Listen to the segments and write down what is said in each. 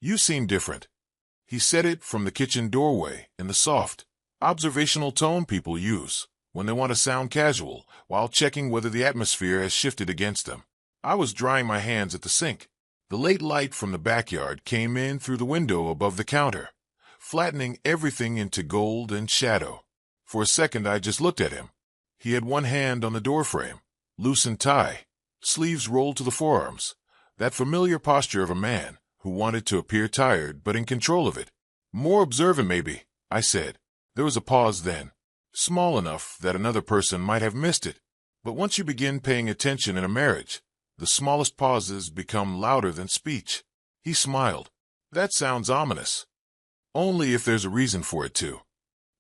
"You seem different." He said it from the kitchen doorway in the soft, observational tone people use when they want to sound casual while checking whether the atmosphere has shifted against them. I was drying my hands at the sink. The late light from the backyard came in through the window above the counter, flattening everything into gold and shadow. For a second I just looked at him. He had one hand on the doorframe, loosened tie, sleeves rolled to the forearms, that familiar posture of a man who wanted to appear tired but in control of it. "More observant, maybe," I said. There was a pause then, small enough that another person might have missed it. But once you begin paying attention in a marriage, the smallest pauses become louder than speech. He smiled. "That sounds ominous." "Only if there's a reason for it to."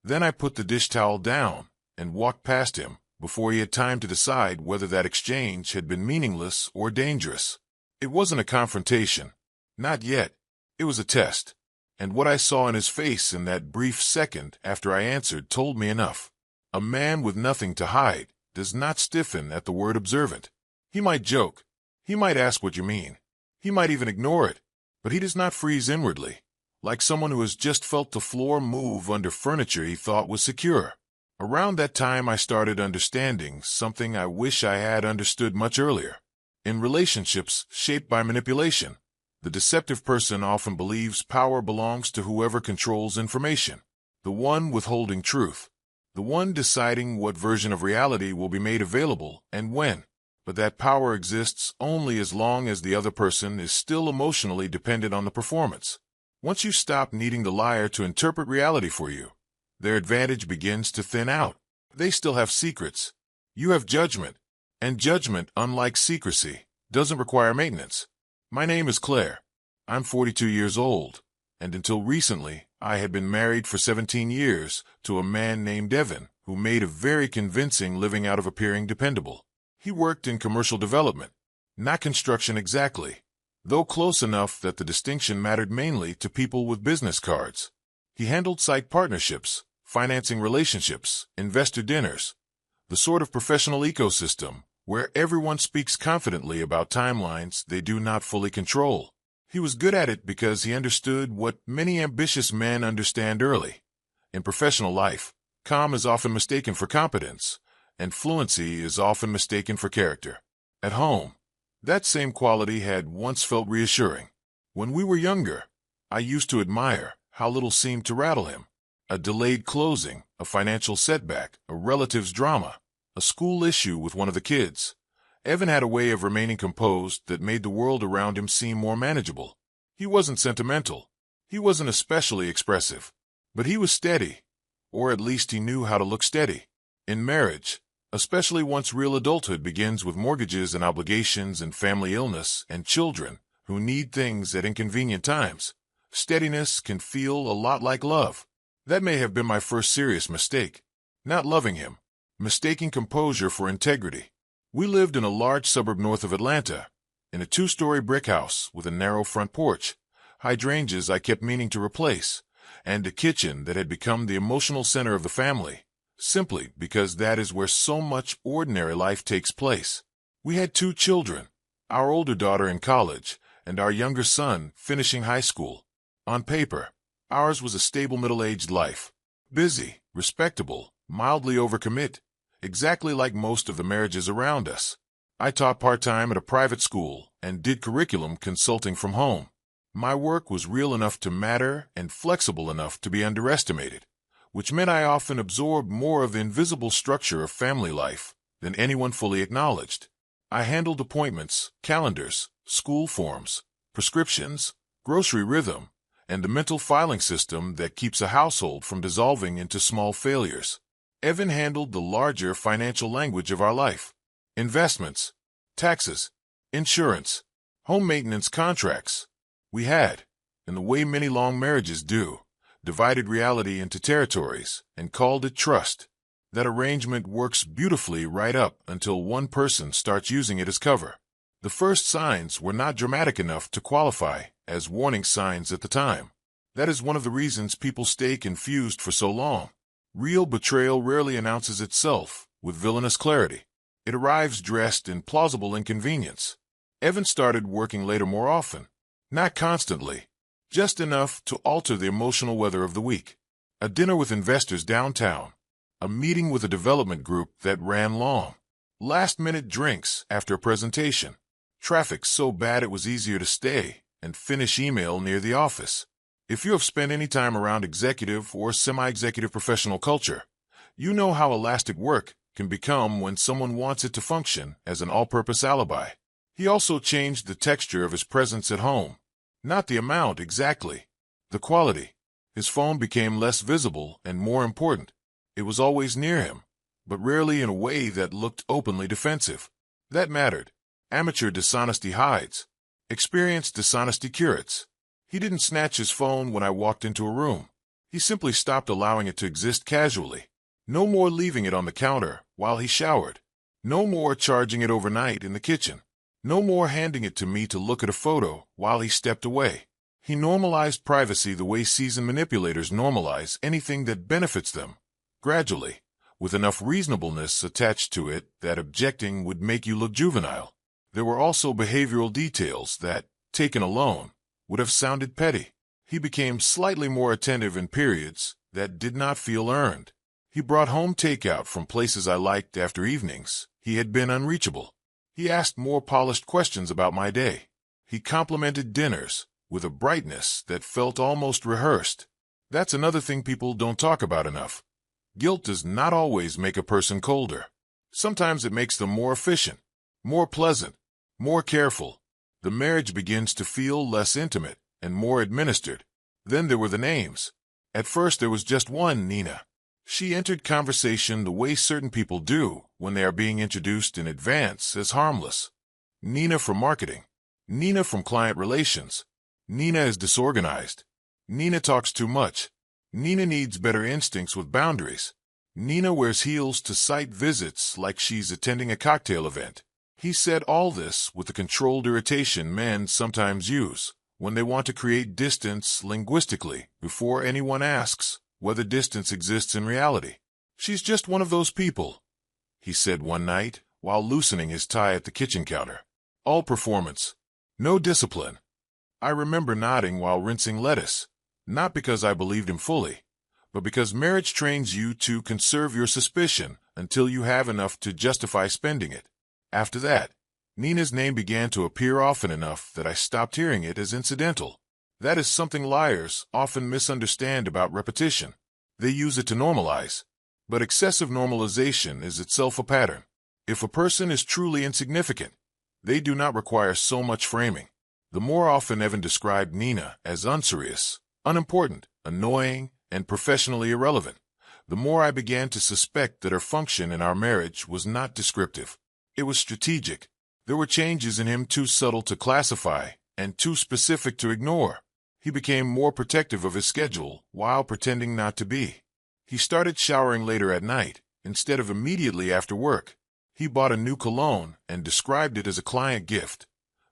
Then I put the dish towel down and walked past him before he had time to decide whether that exchange had been meaningless or dangerous. It wasn't a confrontation. Not yet. It was a test. And what I saw in his face in that brief second after I answered told me enough. A man with nothing to hide does not stiffen at the word observant. He might joke. He might ask what you mean. He might even ignore it. But he does not freeze inwardly, like someone who has just felt the floor move under furniture he thought was secure. Around that time I started understanding something I wish I had understood much earlier. In relationships shaped by manipulation, the deceptive person often believes power belongs to whoever controls information, the one withholding truth, the one deciding what version of reality will be made available and when. But that power exists only as long as the other person is still emotionally dependent on the performance. Once you stop needing the liar to interpret reality for you, their advantage begins to thin out. They still have secrets. You have judgment, and judgment, unlike secrecy, doesn't require maintenance. My name is Claire. I'm 42 years old, and until recently, I had been married for 17 years to a man named Evan, who made a very convincing living out of appearing dependable. He worked in commercial development, not construction exactly, though close enough that the distinction mattered mainly to people with business cards. He handled site partnerships, financing relationships, investor dinners, the sort of professional ecosystem where everyone speaks confidently about timelines they do not fully control. He was good at it because he understood what many ambitious men understand early. In professional life, calm is often mistaken for competence, and fluency is often mistaken for character. At home, that same quality had once felt reassuring. When we were younger, I used to admire how little seemed to rattle him. A delayed closing, a financial setback, a relative's drama, a school issue with one of the kids. Evan had a way of remaining composed that made the world around him seem more manageable. He wasn't sentimental. He wasn't especially expressive. But he was steady, or at least he knew how to look steady. In marriage, especially once real adulthood begins with mortgages and obligations and family illness and children who need things at inconvenient times, steadiness can feel a lot like love. That may have been my first serious mistake. Not loving him, mistaking composure for integrity. We lived in a large suburb north of Atlanta, in a 2-story brick house with a narrow front porch, hydrangeas I kept meaning to replace, and a kitchen that had become the emotional center of the family, simply because that is where so much ordinary life takes place. We had 2 children, our older daughter in college, and our younger son finishing high school. On paper, ours was a stable middle-aged life. Busy, respectable, mildly overcommit, exactly like most of the marriages around us. I taught part-time at a private school and did curriculum consulting from home. My work was real enough to matter and flexible enough to be underestimated, which meant I often absorbed more of the invisible structure of family life than anyone fully acknowledged. I handled appointments, calendars, school forms, prescriptions, grocery rhythm, and the mental filing system that keeps a household from dissolving into small failures. Evan handled the larger financial language of our life. Investments, taxes, insurance, home maintenance contracts. We had, in the way many long marriages do, divided reality into territories and called it trust. That arrangement works beautifully right up until one person starts using it as cover. The first signs were not dramatic enough to qualify as warning signs at the time. That is one of the reasons people stay confused for so long. Real betrayal rarely announces itself with villainous clarity. It arrives dressed in plausible inconvenience. Evan started working later more often. Not constantly, just enough to alter the emotional weather of the week. A dinner with investors downtown, a meeting with a development group that ran long, last-minute drinks after a presentation, traffic so bad it was easier to stay and finish email near the office. If you have spent any time around executive or semi-executive professional culture, you know how elastic work can become when someone wants it to function as an all-purpose alibi. He also changed the texture of his presence at home. Not the amount exactly, the quality. His phone became less visible and more important. It was always near him, but rarely in a way that looked openly defensive. That mattered. Amateur dishonesty hides. Experienced dishonesty curates. He didn't snatch his phone when I walked into a room. He simply stopped allowing it to exist casually. No more leaving it on the counter while he showered. No more charging it overnight in the kitchen. No more handing it to me to look at a photo while he stepped away. He normalized privacy the way seasoned manipulators normalize anything that benefits them, gradually, with enough reasonableness attached to it that objecting would make you look juvenile. There were also behavioral details that, taken alone, would have sounded petty. He became slightly more attentive in periods that did not feel earned. He brought home takeout from places I liked after evenings he had been unreachable. He asked more polished questions about my day. He complimented dinners with a brightness that felt almost rehearsed. That's another thing people don't talk about enough. Guilt does not always make a person colder. Sometimes it makes them more efficient, more pleasant, more careful. The marriage begins to feel less intimate and more administered. Then there were the names. At first there was just one Nina. She entered conversation the way certain people do when they are being introduced in advance as harmless. Nina from marketing. Nina from client relations. Nina is disorganized. Nina talks too much. Nina needs better instincts with boundaries. Nina wears heels to site visits like she's attending a cocktail event. He said all this with the controlled irritation men sometimes use when they want to create distance linguistically before anyone asks whether distance exists in reality. She's just one of those people, he said one night while loosening his tie at the kitchen counter. All performance. No discipline. I remember nodding while rinsing lettuce, not because I believed him fully, but because marriage trains you to conserve your suspicion until you have enough to justify spending it. After that, Nina's name began to appear often enough that I stopped hearing it as incidental. That is something liars often misunderstand about repetition. They use it to normalize. But excessive normalization is itself a pattern. If a person is truly insignificant, they do not require so much framing. The more often Evan described Nina as unserious, unimportant, annoying, and professionally irrelevant, the more I began to suspect that her function in our marriage was not descriptive. It was strategic. There were changes in him too subtle to classify and too specific to ignore. He became more protective of his schedule while pretending not to be. He started showering later at night instead of immediately after work. He bought a new cologne and described it as a client gift,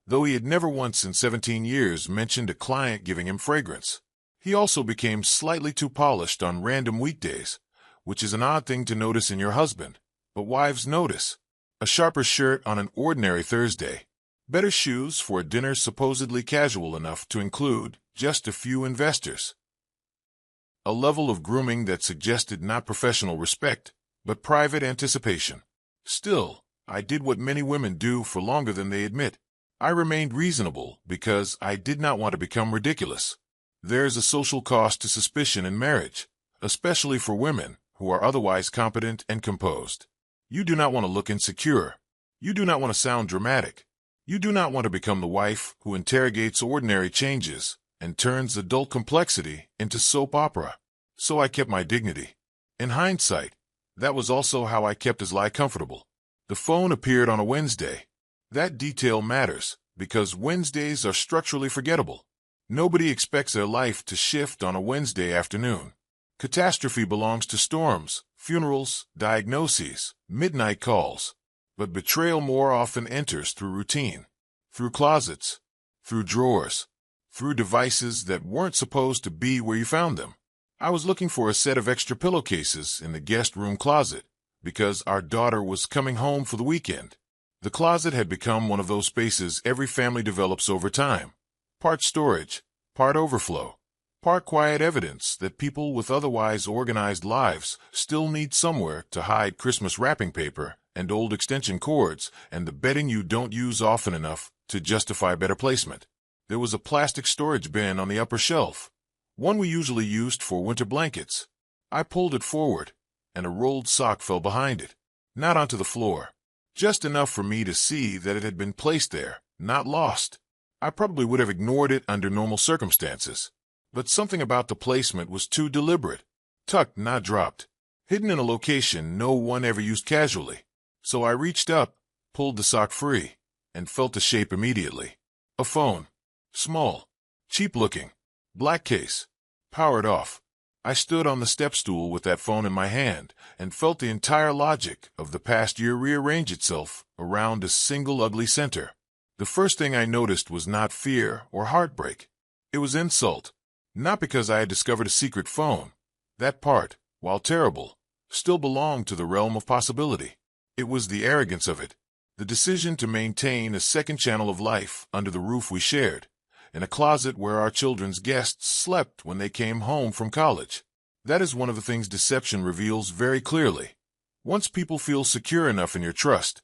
though he had never once in 17 years mentioned a client giving him fragrance. He also became slightly too polished on random weekdays, which is an odd thing to notice in your husband, but wives notice. A sharper shirt on an ordinary Thursday. Better shoes for a dinner supposedly casual enough to include just a few investors. A level of grooming that suggested not professional respect, but private anticipation. Still, I did what many women do for longer than they admit. I remained reasonable because I did not want to become ridiculous. There's a social cost to suspicion in marriage, especially for women who are otherwise competent and composed. You do not want to look insecure. You do not want to sound dramatic. You do not want to become the wife who interrogates ordinary changes and turns adult complexity into soap opera. So I kept my dignity. In hindsight, that was also how I kept his lie comfortable. The phone appeared on a Wednesday. That detail matters because Wednesdays are structurally forgettable. Nobody expects their life to shift on a Wednesday afternoon. Catastrophe belongs to storms, funerals, diagnoses, midnight calls. But betrayal more often enters through routine, through closets, through drawers, through devices that weren't supposed to be where you found them. I was looking for a set of extra pillowcases in the guest room closet because our daughter was coming home for the weekend. The closet had become one of those spaces every family develops over time. Part storage, part overflow, part quiet evidence that people with otherwise organized lives still need somewhere to hide Christmas wrapping paper and old extension cords and the bedding you don't use often enough to justify better placement. There was a plastic storage bin on the upper shelf, one we usually used for winter blankets. I pulled it forward, and a rolled sock fell behind it, not onto the floor, just enough for me to see that it had been placed there, not lost. I probably would have ignored it under normal circumstances, but something about the placement was too deliberate, tucked, not dropped, hidden in a location no one ever used casually. So I reached up, pulled the sock free, and felt the shape immediately. A phone. Small, cheap-looking, black case, powered off. I stood on the step stool with that phone in my hand and felt the entire logic of the past year rearrange itself around a single ugly center. The first thing I noticed was not fear or heartbreak. It was insult. Not because I had discovered a secret phone. That part, while terrible, still belonged to the realm of possibility. It was the arrogance of it, the decision to maintain a second channel of life under the roof we shared, in a closet where our children's guests slept when they came home from college. That is one of the things deception reveals very clearly. Once people feel secure enough in your trust,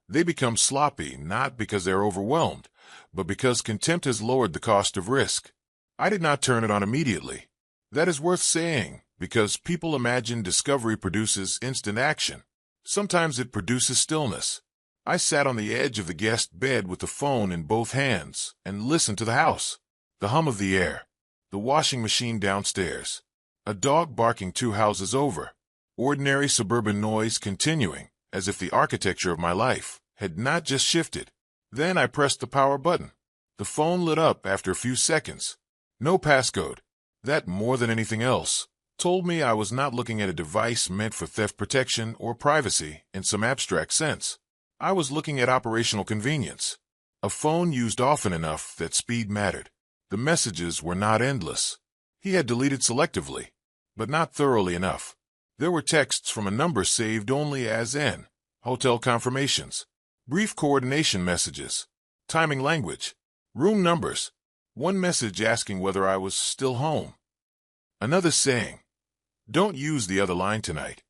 they become sloppy not because they're overwhelmed, but because contempt has lowered the cost of risk. I did not turn it on immediately. That is worth saying, because people imagine discovery produces instant action. Sometimes it produces stillness. I sat on the edge of the guest bed with the phone in both hands and listened to the house. The hum of the air, the washing machine downstairs, a dog barking 2 houses over, ordinary suburban noise continuing, as if the architecture of my life had not just shifted. Then I pressed the power button. The phone lit up after a few seconds. No passcode. That, more than anything else, told me I was not looking at a device meant for theft protection or privacy in some abstract sense. I was looking at operational convenience. A phone used often enough that speed mattered. The messages were not endless. He had deleted selectively, but not thoroughly enough. There were texts from a number saved only as N, hotel confirmations, brief coordination messages, timing language, room numbers, one message asking whether I was still home, another saying, "Don't use the other line tonight."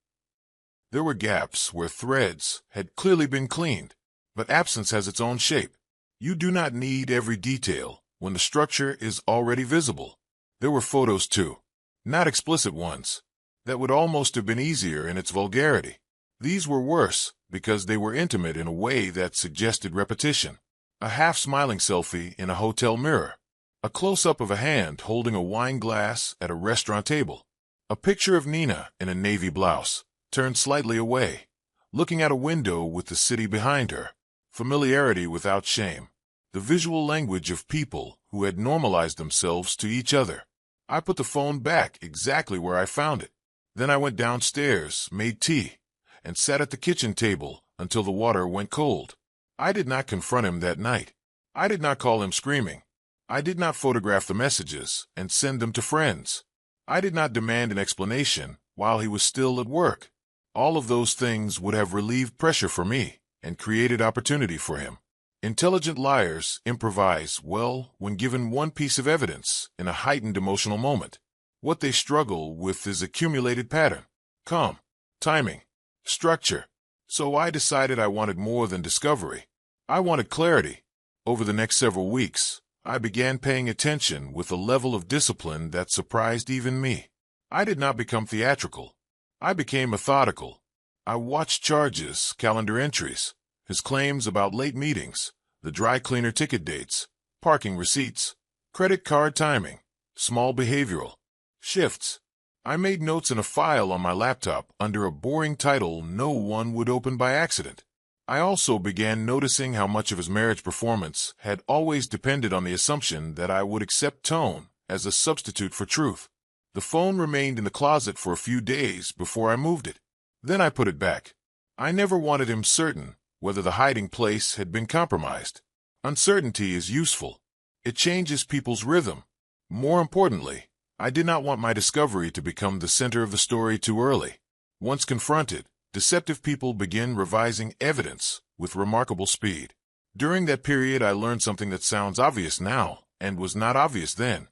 There were gaps where threads had clearly been cleaned, but absence has its own shape. You do not need every detail when the structure is already visible. There were photos too, not explicit ones, that would almost have been easier in its vulgarity. These were worse because they were intimate in a way that suggested repetition. A half-smiling selfie in a hotel mirror, a close-up of a hand holding a wine glass at a restaurant table, a picture of Nina in a navy blouse, turned slightly away, looking at a window with the city behind her. Familiarity without shame. The visual language of people who had normalized themselves to each other. I put the phone back exactly where I found it. Then I went downstairs, made tea, and sat at the kitchen table until the water went cold. I did not confront him that night. I did not call him screaming. I did not photograph the messages and send them to friends. I did not demand an explanation while he was still at work. All of those things would have relieved pressure for me and created opportunity for him. Intelligent liars improvise well when given one piece of evidence in a heightened emotional moment. What they struggle with is accumulated pattern, calm, timing, structure. So I decided I wanted more than discovery. I wanted clarity. Over the next several weeks, I began paying attention with a level of discipline that surprised even me. I did not become theatrical. I became methodical. I watched charges, calendar entries, his claims about late meetings, the dry cleaner ticket dates, parking receipts, credit card timing, small behavioral shifts. I made notes in a file on my laptop under a boring title no one would open by accident. I also began noticing how much of his marriage performance had always depended on the assumption that I would accept tone as a substitute for truth. The phone remained in the closet for a few days before I moved it. Then I put it back. I never wanted him certain whether the hiding place had been compromised. Uncertainty is useful. It changes people's rhythm. More importantly, I did not want my discovery to become the center of the story too early. Once confronted, deceptive people begin revising evidence with remarkable speed. During that period, I learned something that sounds obvious now and was not obvious then.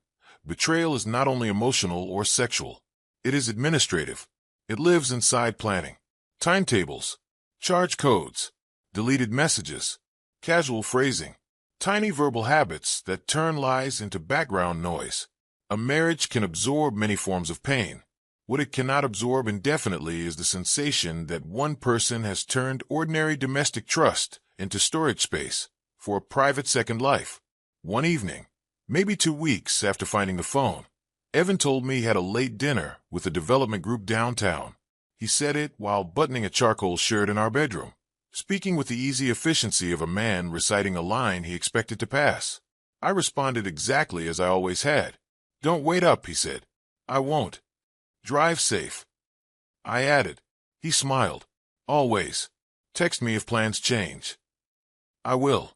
Betrayal is not only emotional or sexual. It is administrative. It lives inside planning, timetables, charge codes, deleted messages, casual phrasing, tiny verbal habits that turn lies into background noise. A marriage can absorb many forms of pain. What it cannot absorb indefinitely is the sensation that one person has turned ordinary domestic trust into storage space for a private second life. One evening, maybe 2 weeks after finding the phone, Evan told me he had a late dinner with a development group downtown. He said it while buttoning a charcoal shirt in our bedroom, speaking with the easy efficiency of a man reciting a line he expected to pass. I responded exactly as I always had. "Don't wait up," he said. "I won't. Drive safe." I added. He smiled. "Always. Text me if plans change." "I will."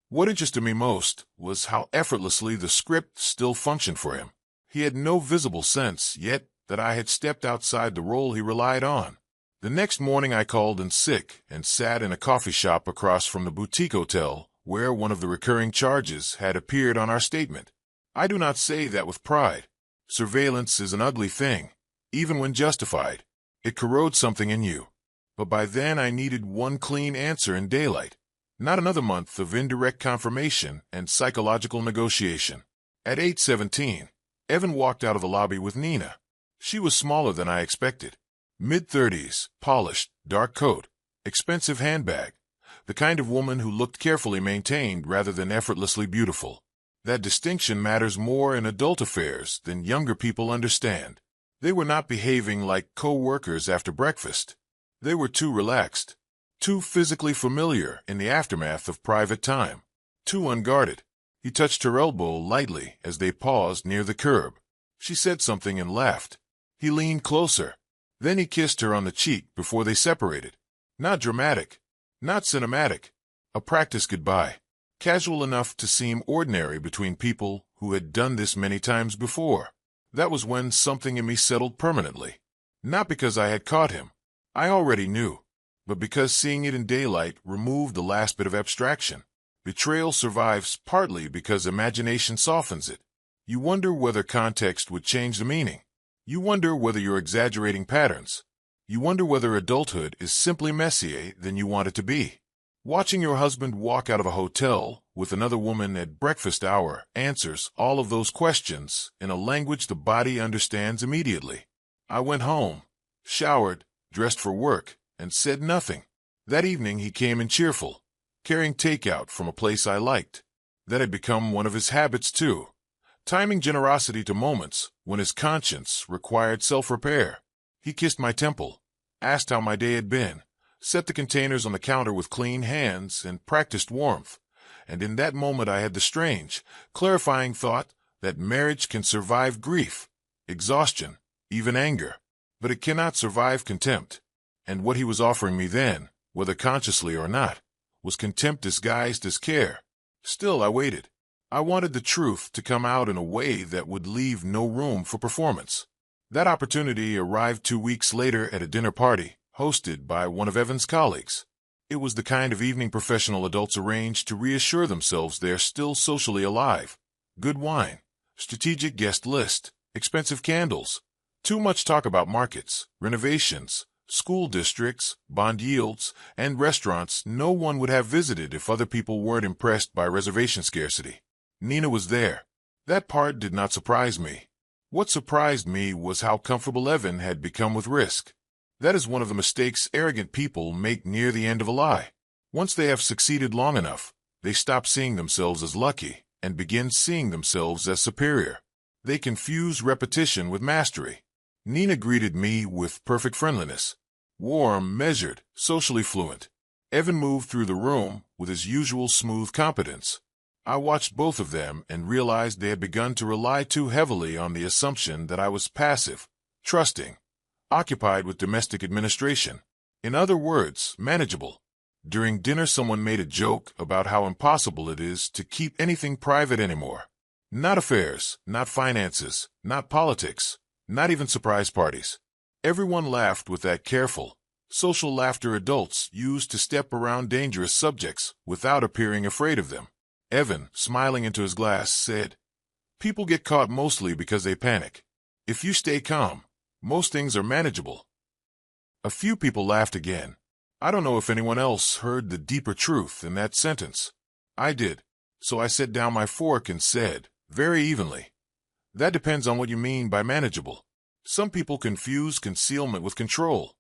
What interested me most was how effortlessly the script still functioned for him. He had no visible sense yet that I had stepped outside the role he relied on. The next morning I called in sick and sat in a coffee shop across from the boutique hotel where one of the recurring charges had appeared on our statement. I do not say that with pride. Surveillance is an ugly thing, even when justified. It corrodes something in you. But by then I needed one clean answer in daylight, not another month of indirect confirmation and psychological negotiation. At 8:17, Evan walked out of the lobby with Nina. She was smaller than I expected. Mid-30s, polished, dark coat, expensive handbag, the kind of woman who looked carefully maintained rather than effortlessly beautiful. That distinction matters more in adult affairs than younger people understand. They were not behaving like co-workers after breakfast. They were too relaxed, too physically familiar in the aftermath of private time, too unguarded. He touched her elbow lightly as they paused near the curb. She said something and laughed. He leaned closer. Then he kissed her on the cheek before they separated. Not dramatic, not cinematic. A practice goodbye. Casual enough to seem ordinary between people who had done this many times before. That was when something in me settled permanently. Not because I had caught him. I already knew. But because seeing it in daylight removed the last bit of abstraction. Betrayal survives partly because imagination softens it. You wonder whether context would change the meaning. You wonder whether you're exaggerating patterns. You wonder whether adulthood is simply messier than you want it to be. Watching your husband walk out of a hotel with another woman at breakfast hour answers all of those questions in a language the body understands immediately. I went home, showered, dressed for work, and said nothing. That evening he came in cheerful, carrying takeout from a place I liked. That had become one of his habits too. Timing generosity to moments when his conscience required self-repair. He kissed my temple, asked how my day had been, set the containers on the counter with clean hands, and practiced warmth. And in that moment I had the strange, clarifying thought that marriage can survive grief, exhaustion, even anger. But it cannot survive contempt. And what he was offering me then, whether consciously or not, was contempt disguised as care. Still I waited. I wanted the truth to come out in a way that would leave no room for performance. That opportunity arrived 2 weeks later at a dinner party hosted by one of Evan's colleagues. It was the kind of evening professional adults arrange to reassure themselves they're still socially alive. Good wine, strategic guest list, expensive candles, too much talk about markets, renovations, school districts, bond yields, and restaurants no one would have visited if other people weren't impressed by reservation scarcity. Nina was there. That part did not surprise me. What surprised me was how comfortable Evan had become with risk. That is one of the mistakes arrogant people make near the end of a lie. Once they have succeeded long enough, they stop seeing themselves as lucky and begin seeing themselves as superior. They confuse repetition with mastery. Nina greeted me with perfect friendliness. Warm, measured, socially fluent. Evan moved through the room with his usual smooth competence. I watched both of them and realized they had begun to rely too heavily on the assumption that I was passive, trusting, occupied with domestic administration. In other words, manageable. During dinner someone made a joke about how impossible it is to keep anything private anymore. Not affairs, not finances, not politics, not even surprise parties. Everyone laughed with that careful, social laughter adults use to step around dangerous subjects without appearing afraid of them. Evan, smiling into his glass, said, People get caught mostly because they panic. If you stay calm, most things are manageable. A few people laughed again. I don't know if anyone else heard the deeper truth in that sentence. I did. So I set down my fork and said, very evenly, that depends on what you mean by manageable. Some people confuse concealment with control.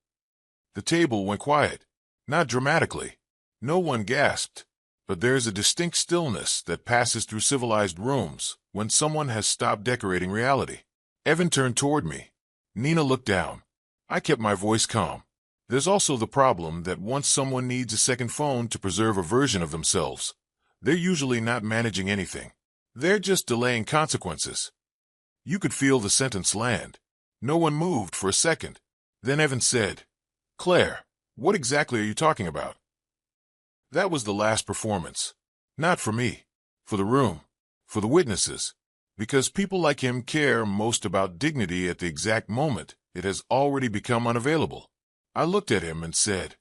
The table went quiet. Not dramatically. No one gasped. But there's a distinct stillness that passes through civilized rooms when someone has stopped decorating reality. Evan turned toward me. Nina looked down. I kept my voice calm. There's also the problem that once someone needs a second phone to preserve a version of themselves, they're usually not managing anything. They're just delaying consequences. You could feel the sentence land. No one moved for a second. Then Evan said, Claire, what exactly are you talking about? That was the last performance. Not for me. For the room. For the witnesses. Because people like him care most about dignity at the exact moment it has already become unavailable. I looked at him and said,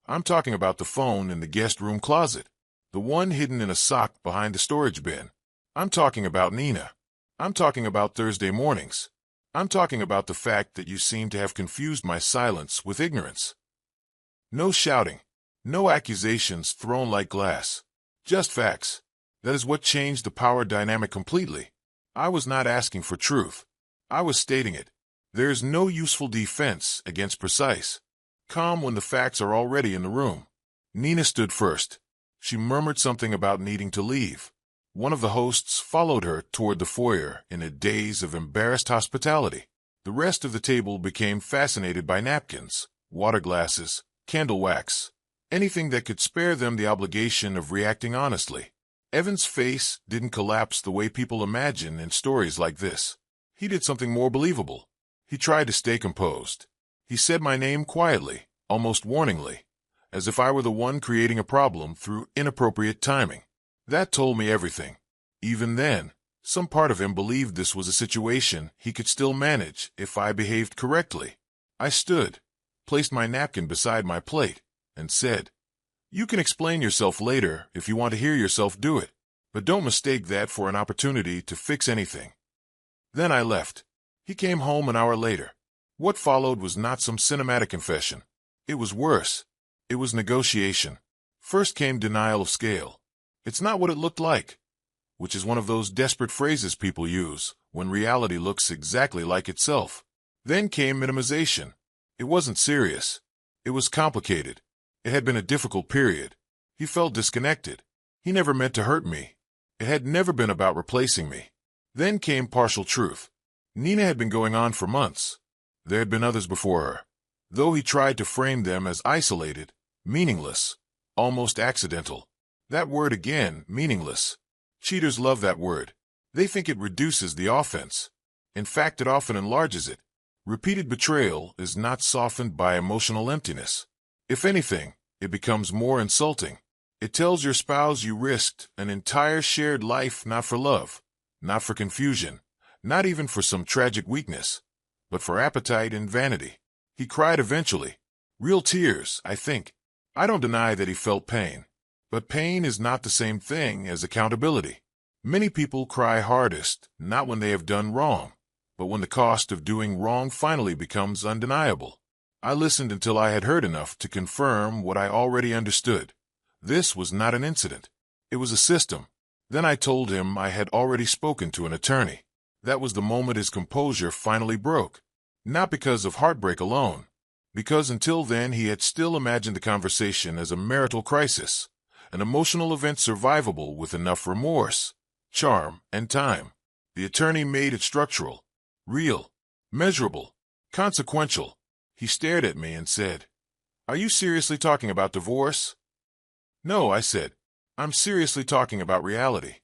I'm talking about the phone in the guest room closet. The one hidden in a sock behind the storage bin. I'm talking about Nina. I'm talking about Thursday mornings. I'm talking about the fact that you seem to have confused my silence with ignorance. No shouting. No accusations thrown like glass. Just facts. That is what changed the power dynamic completely. I was not asking for truth. I was stating it. There is no useful defense against precise. Calm when the facts are already in the room. Nina stood first. She murmured something about needing to leave. One of the hosts followed her toward the foyer in a daze of embarrassed hospitality. The rest of the table became fascinated by napkins, water glasses, candle wax, anything that could spare them the obligation of reacting honestly. Evan's face didn't collapse the way people imagine in stories like this. He did something more believable. He tried to stay composed. He said my name quietly, almost warningly, as if I were the one creating a problem through inappropriate timing. That told me everything. Even then, some part of him believed this was a situation he could still manage if I behaved correctly. I stood, placed my napkin beside my plate, and said, You can explain yourself later if you want to hear yourself do it, but don't mistake that for an opportunity to fix anything. Then I left. He came home an hour later. What followed was not some cinematic confession. It was worse. It was negotiation. First came denial of scale. It's not what it looked like, which is one of those desperate phrases people use when reality looks exactly like itself. Then came minimization. It wasn't serious. It was complicated. It had been a difficult period. He felt disconnected. He never meant to hurt me. It had never been about replacing me. Then came partial truth. Nina had been going on for months. There had been others before her, though he tried to frame them as isolated, meaningless, almost accidental. That word again, meaningless. Cheaters love that word. They think it reduces the offense. In fact, it often enlarges it. Repeated betrayal is not softened by emotional emptiness. If anything, it becomes more insulting. It tells your spouse you risked an entire shared life not for love, not for confusion, not even for some tragic weakness, but for appetite and vanity. He cried eventually. Real tears, I think. I don't deny that he felt pain. But pain is not the same thing as accountability. Many people cry hardest, not when they have done wrong, but when the cost of doing wrong finally becomes undeniable. I listened until I had heard enough to confirm what I already understood. This was not an incident. It was a system. Then I told him I had already spoken to an attorney. That was the moment his composure finally broke. Not because of heartbreak alone, because until then he had still imagined the conversation as a marital crisis. An emotional event survivable with enough remorse, charm, and time. The attorney made it structural, real, measurable, consequential. He stared at me and said, Are you seriously talking about divorce? No, I said. I'm seriously talking about reality.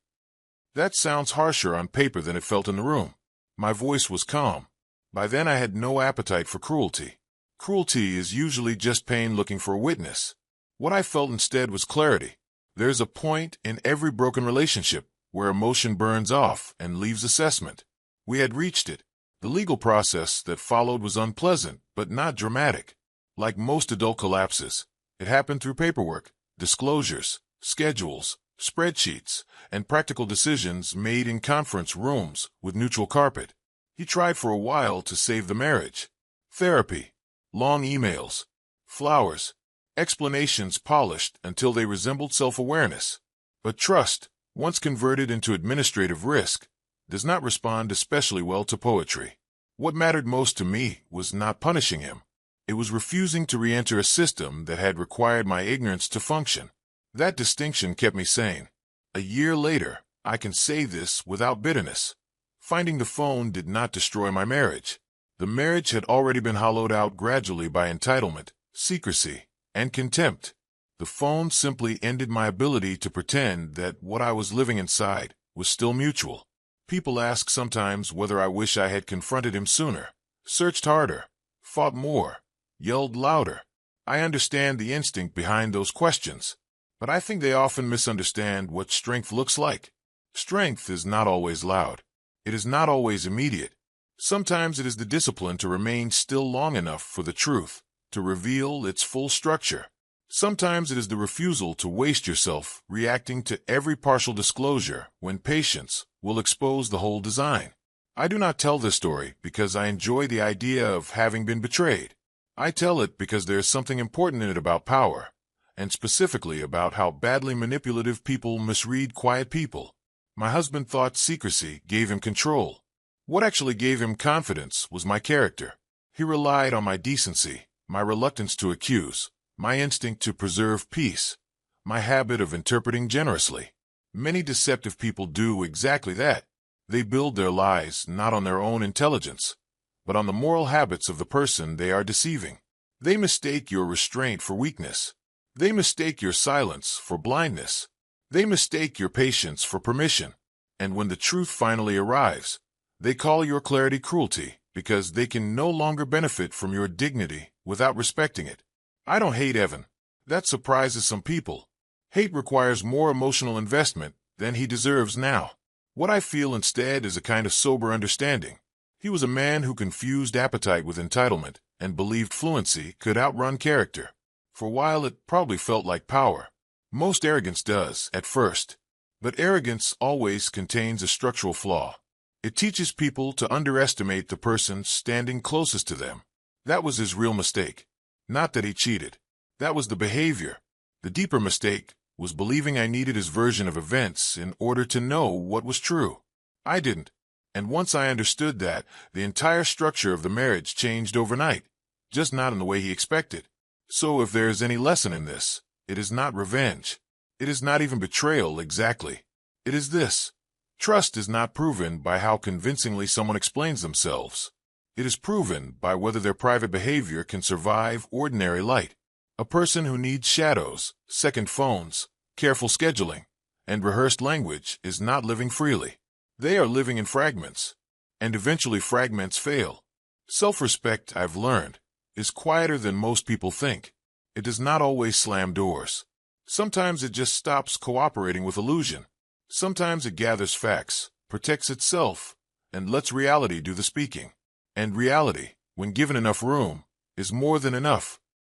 That sounds harsher on paper than it felt in the room. My voice was calm. By then I had no appetite for cruelty. Cruelty is usually just pain looking for a witness. What I felt instead was clarity. There's a point in every broken relationship where emotion burns off and leaves assessment. We had reached it. The legal process that followed was unpleasant, but not dramatic. Like most adult collapses, it happened through paperwork, disclosures, schedules, spreadsheets, and practical decisions made in conference rooms with neutral carpet. He tried for a while to save the marriage. Therapy, long emails, flowers, explanations polished until they resembled self-awareness. But trust, once converted into administrative risk, does not respond especially well to poetry. What mattered most to me was not punishing him. It was refusing to re-enter a system that had required my ignorance to function. That distinction kept me sane. A year later, I can say this without bitterness. Finding the phone did not destroy my marriage. The marriage had already been hollowed out gradually by entitlement, secrecy, and contempt. The phone simply ended my ability to pretend that what I was living inside was still mutual. People ask sometimes whether I wish I had confronted him sooner, searched harder, fought more, yelled louder. I understand the instinct behind those questions, but I think they often misunderstand what strength looks like. Strength is not always loud. It is not always immediate. Sometimes it is the discipline to remain still long enough for the truth to reveal its full structure. Sometimes it is the refusal to waste yourself reacting to every partial disclosure when patience will expose the whole design. I do not tell this story because I enjoy the idea of having been betrayed. I tell it because there is something important in it about power, and specifically about how badly manipulative people misread quiet people. My husband thought secrecy gave him control. What actually gave him confidence was my character. He relied on my decency, my reluctance to accuse, my instinct to preserve peace, my habit of interpreting generously. Many deceptive people do exactly that. They build their lies not on their own intelligence, but on the moral habits of the person they are deceiving. They mistake your restraint for weakness. They mistake your silence for blindness. They mistake your patience for permission. And when the truth finally arrives, they call your clarity cruelty because they can no longer benefit from your dignity without respecting it. I don't hate Evan. That surprises some people. Hate requires more emotional investment than he deserves now. What I feel instead is a kind of sober understanding. He was a man who confused appetite with entitlement and believed fluency could outrun character. For a while it probably felt like power. Most arrogance does, at first. But arrogance always contains a structural flaw. It teaches people to underestimate the person standing closest to them. That was his real mistake. Not that he cheated. That was the behavior. The deeper mistake was believing I needed his version of events in order to know what was true. I didn't. And once I understood that, the entire structure of the marriage changed overnight, just not in the way he expected. So if there is any lesson in this, it is not revenge. It is not even betrayal exactly. It is this. Trust is not proven by how convincingly someone explains themselves. It is proven by whether their private behavior can survive ordinary light. A person who needs shadows, second phones, careful scheduling, and rehearsed language is not living freely. They are living in fragments, and eventually fragments fail. Self-respect, I've learned, is quieter than most people think. It does not always slam doors. Sometimes it just stops cooperating with illusion. Sometimes it gathers facts, protects itself, and lets reality do the speaking. And reality, when given enough room, is more than enough.